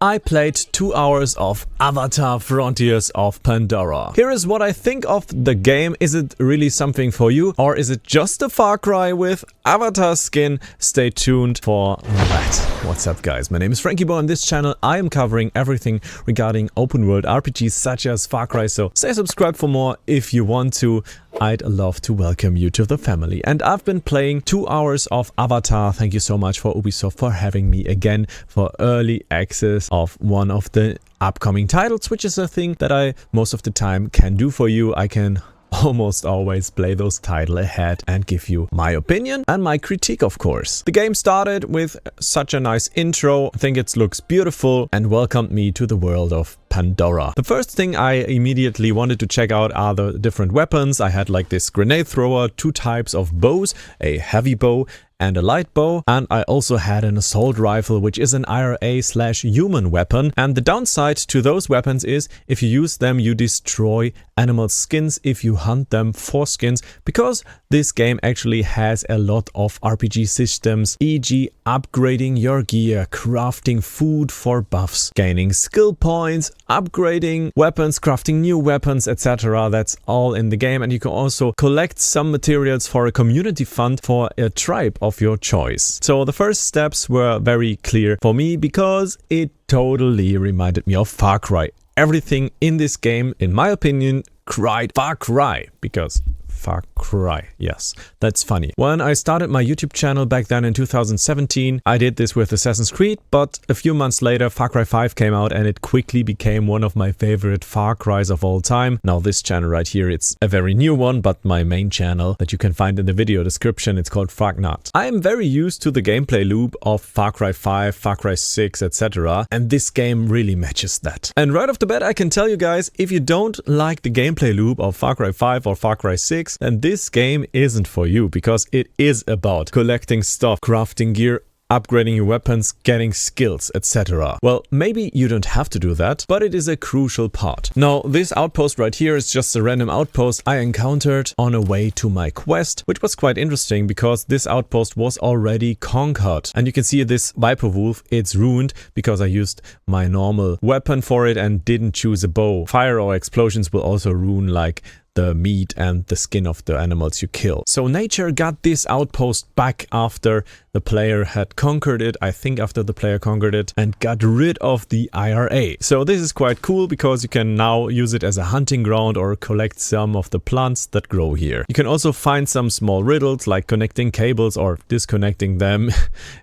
I played 2 hours of Avatar Frontiers of Pandora. Here is what I think of the game. Is it really something for you, or is it just a Far Cry with Avatar skin? Stay tuned for that. What's up guys, my name is Frankie Boy. On this channel I am covering everything regarding open world RPGs such as Far Cry, so stay subscribed for more if you want to. I'd love to welcome you to the family. And I've been playing 2 hours of Avatar. Thank you so much for Ubisoft for having me again for early access of one of the upcoming titles, which is a thing that I most of the time can do for you. I can almost always play those titles ahead and give you my opinion and my critique, of course. The game started with such a nice intro. I think it looks beautiful and welcomed me to the world of Pandora. The first thing I immediately wanted to check out are the different weapons. I had like this grenade thrower, 2 types of bows, a heavy bow and a light bow, and I also had an assault rifle, which is an IRA/human weapon. And the downside to those weapons is if you use them you destroy animal skins if you hunt them for skins, because this game actually has a lot of RPG systems, e.g. upgrading your gear, crafting food for buffs, gaining skill points, upgrading weapons, crafting new weapons, etc. That's all in the game. And you can also collect some materials for a community fund for a tribe of your choice. So the first steps were very clear for me because it totally reminded me of Far Cry. Everything in this game, in my opinion, cried Far Cry, because Far Cry, yes, that's funny. When I started my YouTube channel back then in 2017, I did this with Assassin's Creed, but a few months later Far Cry 5 came out and it quickly became one of my favorite Far Cries of all time. Now this channel right here, it's a very new one, but my main channel that you can find in the video description, it's called Fragnat. I am very used to the gameplay loop of Far Cry 5, Far Cry 6, etc. and this game really matches that. And right off the bat I can tell you guys, if you don't like the gameplay loop of Far Cry 5 or Far Cry 6, then this game isn't for you, because it is about collecting stuff, crafting gear, upgrading your weapons, getting skills, etc. Well, maybe you don't have to do that, but it is a crucial part. Now, this outpost right here is just a random outpost I encountered on a way to my quest, which was quite interesting because this outpost was already conquered. And you can see this Viper Wolf, it's ruined because I used my normal weapon for it and didn't choose a bow. Fire or explosions will also ruin like the meat and the skin of the animals you kill. So nature got this outpost back after the player had conquered it, I think after the player conquered it, and got rid of the IRA. So this is quite cool because you can now use it as a hunting ground or collect some of the plants that grow here. You can also find some small riddles like connecting cables or disconnecting them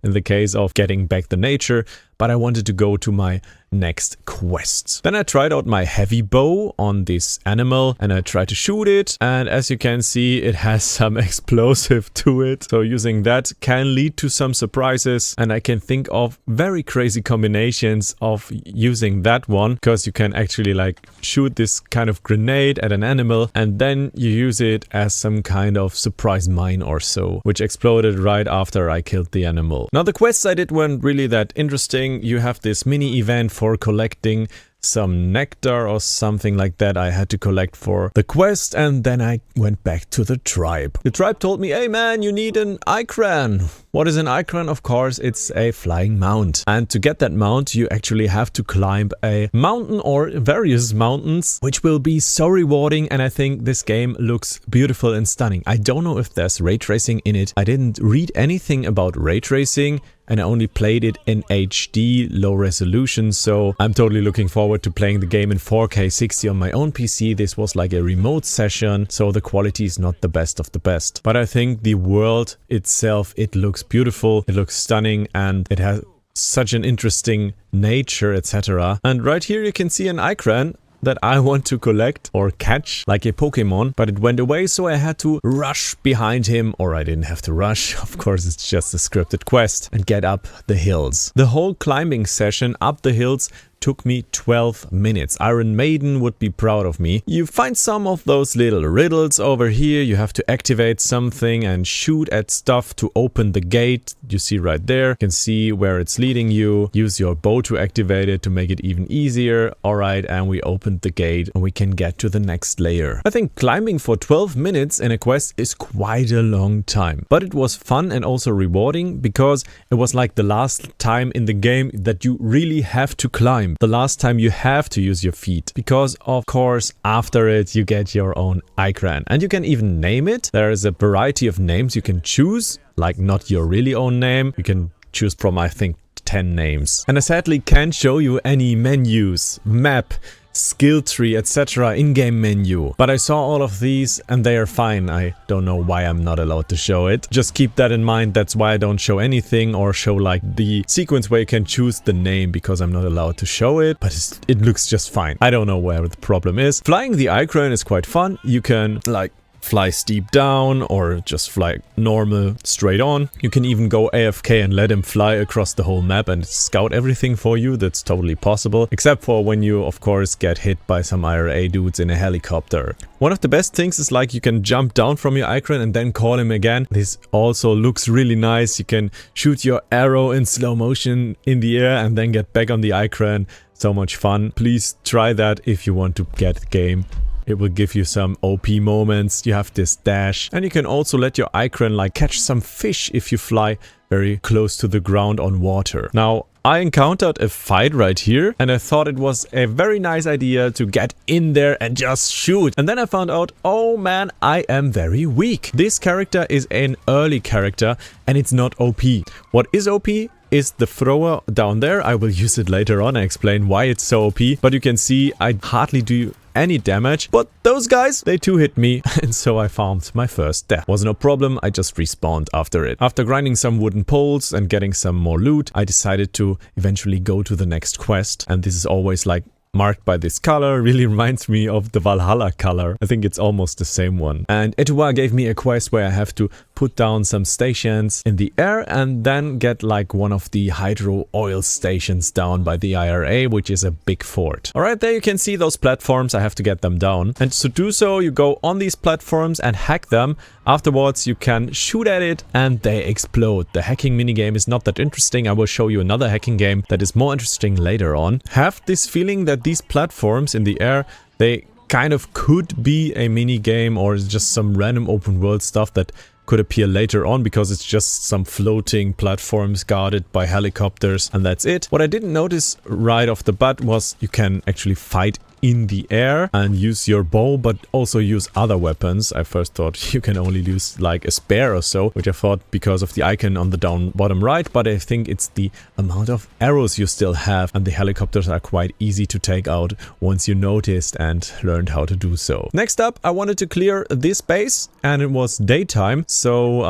in the case of getting back the nature. But I wanted to go to my next quest. Then I tried out my heavy bow on this animal and I tried to shoot it, and as you can see it has some explosive to it, so using that can lead to some surprises, and I can think of very crazy combinations of using that one, because you can actually like shoot this kind of grenade at an animal and then you use it as some kind of surprise mine or so, which exploded right after I killed the animal. Now the quests I did weren't really that interesting. You have this mini event for collecting some nectar or something like that I had to collect for the quest, and then I went back to the tribe. The tribe told me, hey man, you need an Ikran. What is an Ikran? Of course, it's a flying mount. And to get that mount, you actually have to climb a mountain or various mountains, which will be so rewarding. And I think this game looks beautiful and stunning. I don't know if there's ray tracing in it. I didn't read anything about ray tracing, and I only played it in HD, low resolution, so I'm totally looking forward to playing the game in 4K 60 on my own PC. This was like a remote session, so the quality is not the best of the best. But I think the world itself, it looks beautiful, it looks stunning, and it has such an interesting nature, etc. And right here you can see an Ikran that I want to collect or catch like a Pokemon, but it went away, so I had to rush behind him, or I didn't have to rush, of course it's just a scripted quest, and get up the hills. The whole climbing session up the hills took me 12 minutes. Iron Maiden would be proud of me. You find some of those little riddles over here. You have to activate something and shoot at stuff to open the gate. You see right there. You can see where it's leading you. Use your bow to activate it to make it even easier. Alright, and we opened the gate and we can get to the next layer. I think climbing for 12 minutes in a quest is quite a long time. But it was fun and also rewarding because it was like the last time in the game that you really have to climb. The last time you have to use your feet. Because of course after it you get your own icon. And you can even name it. There is a variety of names you can choose. Like not your really own name. You can choose from I think 10 names. And I sadly can't show you any menus, map, skill tree, etc. in-game menu. But I saw all of these and they are fine. I don't know why I'm not allowed to show it. Just keep that in mind. That's why I don't show anything or show like the sequence where you can choose the name because I'm not allowed to show it. But it looks just fine. I don't know where the problem is. Flying the icon is quite fun. You can like fly steep down or just fly normal straight on. You can even go AFK and let him fly across the whole map and scout everything for you. That's totally possible. Except for when you of course get hit by some IRA dudes in a helicopter. One of the best things is like you can jump down from your icon and then call him again. This also looks really nice. You can shoot your arrow in slow motion in the air and then get back on the icon. So much fun. Please try that if you want to get the game. It will give you some OP moments. You have this dash. And you can also let your icon like catch some fish if you fly very close to the ground on water. Now, I encountered a fight right here and I thought it was a very nice idea to get in there and just shoot. And then I found out, oh man, I am very weak. This character is an early character and it's not OP. What is OP? Is the thrower down there. I will use it later on. I explain why it's so OP. But you can see I hardly do any damage. But those guys, they too hit me. And so I found my first death. Was no problem. I just respawned after it. After grinding some wooden poles and getting some more loot, I decided to eventually go to the next quest. And this is always like marked by this color. Really reminds me of the Valhalla color. I think it's almost the same one. And Etuwa gave me a quest where I have to put down some stations in the air and then get like one of the hydro oil stations down by the IRA, which is a big fort. Alright, there you can see those platforms. I have to get them down. And to do so, you go on these platforms and hack them. Afterwards, you can shoot at it and they explode. The hacking minigame is not that interesting. I will show you another hacking game that is more interesting later on. Have this feeling that these platforms in the air, they kind of could be a mini game or just some random open world stuff that could appear later on because it's just some floating platforms guarded by helicopters and that's it. What I didn't notice right off the bat was you can actually fight in the air and use your bow, but also use other weapons. I first thought you can only use like a spear or so, which I thought because of the icon on the down bottom right, but I think it's the amount of arrows you still have, and the helicopters are quite easy to take out once you noticed and learned how to do so. Next up, I wanted to clear this base and it was daytime, so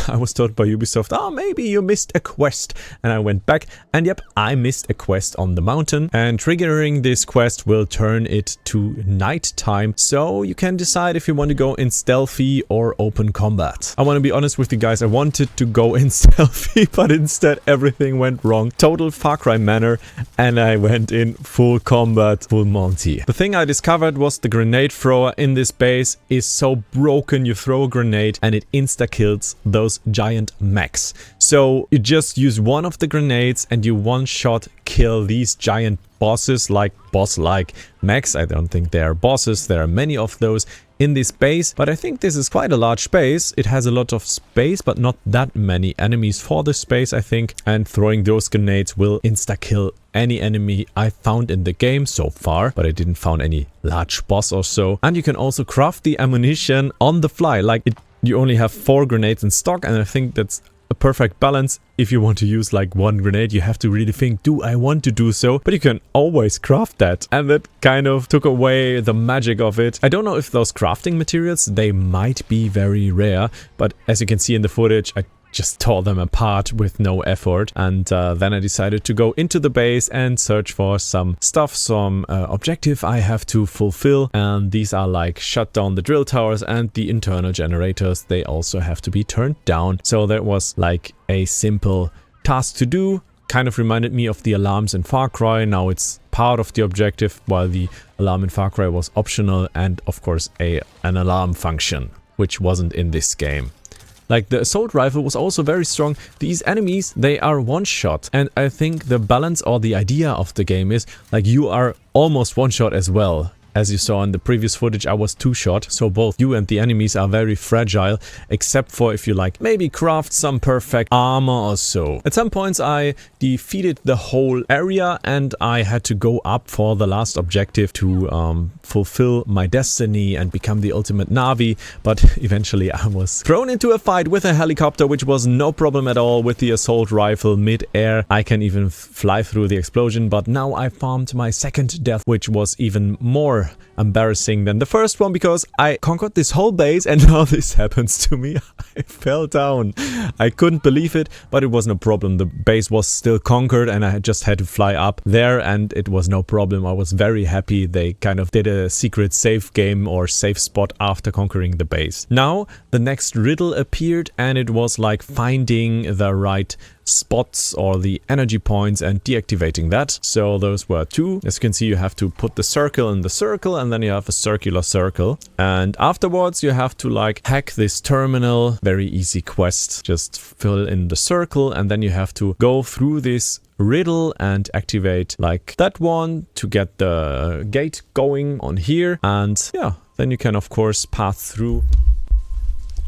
I was told by Ubisoft, oh, maybe you missed a quest, and I went back and yep, I missed a quest on the mountain, and triggering this quest will turn it to night time, so you can decide if you want to go in stealthy or open combat. I want to be honest with you guys, I wanted to go in stealthy, but instead everything went wrong. Total Far Cry manner, and I went in full combat, full Monty. The thing I discovered was the grenade thrower in this base is so broken. You throw a grenade and it insta-kills those giant mechs. So you just use one of the grenades and you one-shot kill these giant bosses, like boss-like mechs. I don't think they are bosses. There are many of those in this base, but I think this is quite a large base. It has a lot of space, but not that many enemies for this space, I think. And throwing those grenades will insta-kill any enemy I found in the game so far, but I didn't found any large boss or so. And you can also craft the ammunition on the fly. Like you only have 4 grenades in stock, and I think that's a perfect balance. If you want to use like one grenade, you have to really think, do I want to do so? But you can always craft that, and that kind of took away the magic of it. I don't know if those crafting materials, they might be very rare, but as you can see in the footage, I just tore them apart with no effort. And then I decided to go into the base and search for some stuff, some objective I have to fulfill. And these are like shut down the drill towers and the internal generators. They also have to be turned down. So that was like a simple task to do. Kind of reminded me of the alarms in Far Cry. Now it's part of the objective, while the alarm in Far Cry was optional, and of course an alarm function, which wasn't in this game. Like, the assault rifle was also very strong. These enemies, they are one-shot, and I think the balance or the idea of the game is, like, you are almost one-shot as well. As you saw in the previous footage, I was two-shot, so both you and the enemies are very fragile, except for if you like maybe craft some perfect armor or so. At some points I defeated the whole area and I had to go up for the last objective to fulfill my destiny and become the ultimate Navi, but eventually I was thrown into a fight with a helicopter, which was no problem at all. With the assault rifle mid-air, I can even fly through the explosion, but now I farmed my second death, which was even more embarrassing than the first one, because I conquered this whole base and now this happens to me. I fell down. I couldn't believe it, but it was no problem. The base was still conquered and I just had to fly up there and it was no problem. I was very happy. They kind of did a secret save game or safe spot after conquering the base. Now the next riddle appeared and it was like finding the right spots or the energy points and deactivating that. So those were two. As you can see, you have to put the circle in the circle and then you have a circular circle, and afterwards you have to like hack this terminal. Very easy quest. Just fill in the circle and then you have to go through this riddle and activate like that one to get the gate going on here, and yeah, then you can of course pass through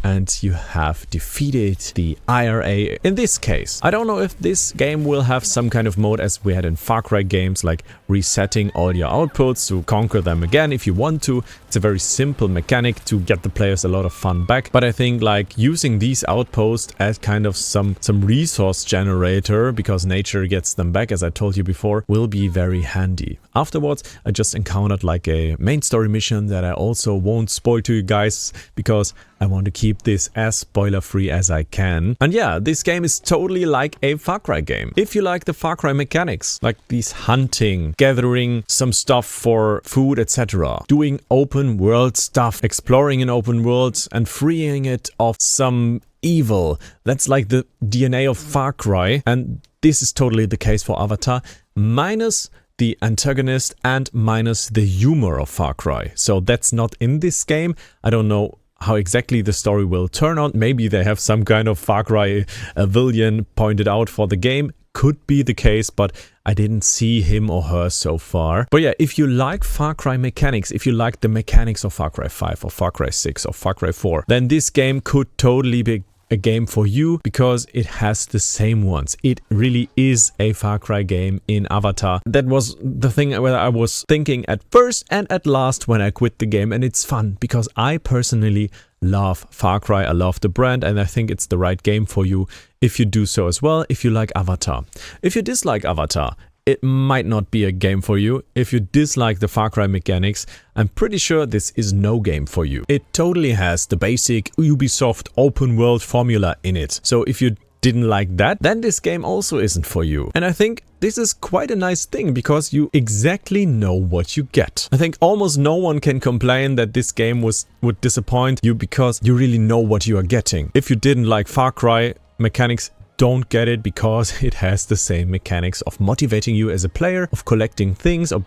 and you have defeated the IRA in this case. I don't know if this game will have some kind of mode as we had in Far Cry games, like resetting all your outputs to conquer them again if you want to. It's a very simple mechanic to get the players a lot of fun back, but I think like using these outposts as kind of some resource generator, because nature gets them back, as I told you before, will be very handy. Afterwards, I just encountered like a main story mission that I also won't spoil to you guys, because I want to keep this as spoiler free as I can. And yeah, this game is totally like a Far Cry game. If you like the Far Cry mechanics, like these hunting, gathering some stuff for food, etc., doing open world stuff, exploring an open world and freeing it of some evil, that's like the DNA of Far Cry, and this is totally the case for Avatar, minus the antagonist and minus the humor of Far Cry. So that's not in this game. I don't know how exactly the story will turn out. Maybe they have some kind of Far Cry villain pointed out for the game. Could be the case, but I didn't see him or her so far. But yeah, if you like Far Cry mechanics, if you like the mechanics of Far Cry 5 or Far Cry 6 or Far Cry 4, then this game could totally be a game for you, because it has the same ones. It really is a Far Cry game in Avatar. That was the thing where I was thinking at first and at last when I quit the game, and it's fun because I personally love Far Cry. I love the brand and I think it's the right game for you if you do so as well, if you like Avatar. If you dislike Avatar, it might not be a game for you. If you dislike the Far Cry mechanics, I'm pretty sure this is no game for you. It totally has the basic Ubisoft open world formula in it. So if you didn't like that, then this game also isn't for you. And I think this is quite a nice thing, because you exactly know what you get. I think almost no one can complain that this game would disappoint you, because you really know what you are getting. If you didn't like Far Cry mechanics, don't get it, because it has the same mechanics of motivating you as a player, of collecting things, of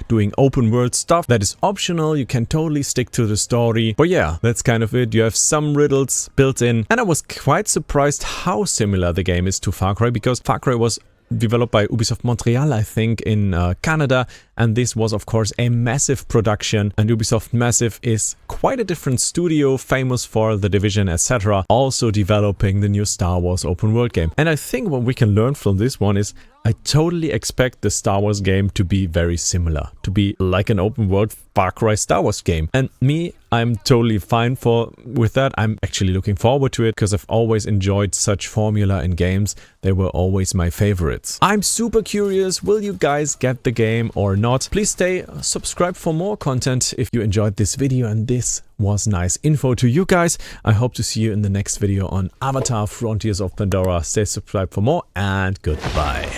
doing open world stuff that is optional. You can totally stick to the story. But yeah, that's kind of it. You have some riddles built in, and I was quite surprised how similar the game is to Far Cry, because Far Cry was developed by Ubisoft Montreal, I think, in Canada, and this was of course a massive production, and Ubisoft Massive is quite a different studio, famous for The Division, etc., also developing the new Star Wars open world game. And I think what we can learn from this one is I totally expect the Star Wars game to be very similar, to be like an open world Far Cry Star Wars game. And me, I'm totally fine with that. I'm actually looking forward to it, because I've always enjoyed such formula in games. They were always my favorites. I'm super curious, will you guys get the game or not? Please stay subscribed for more content if you enjoyed this video and this was nice info to you guys. I hope to see you in the next video on Avatar Frontiers of Pandora. Stay subscribed for more, and goodbye.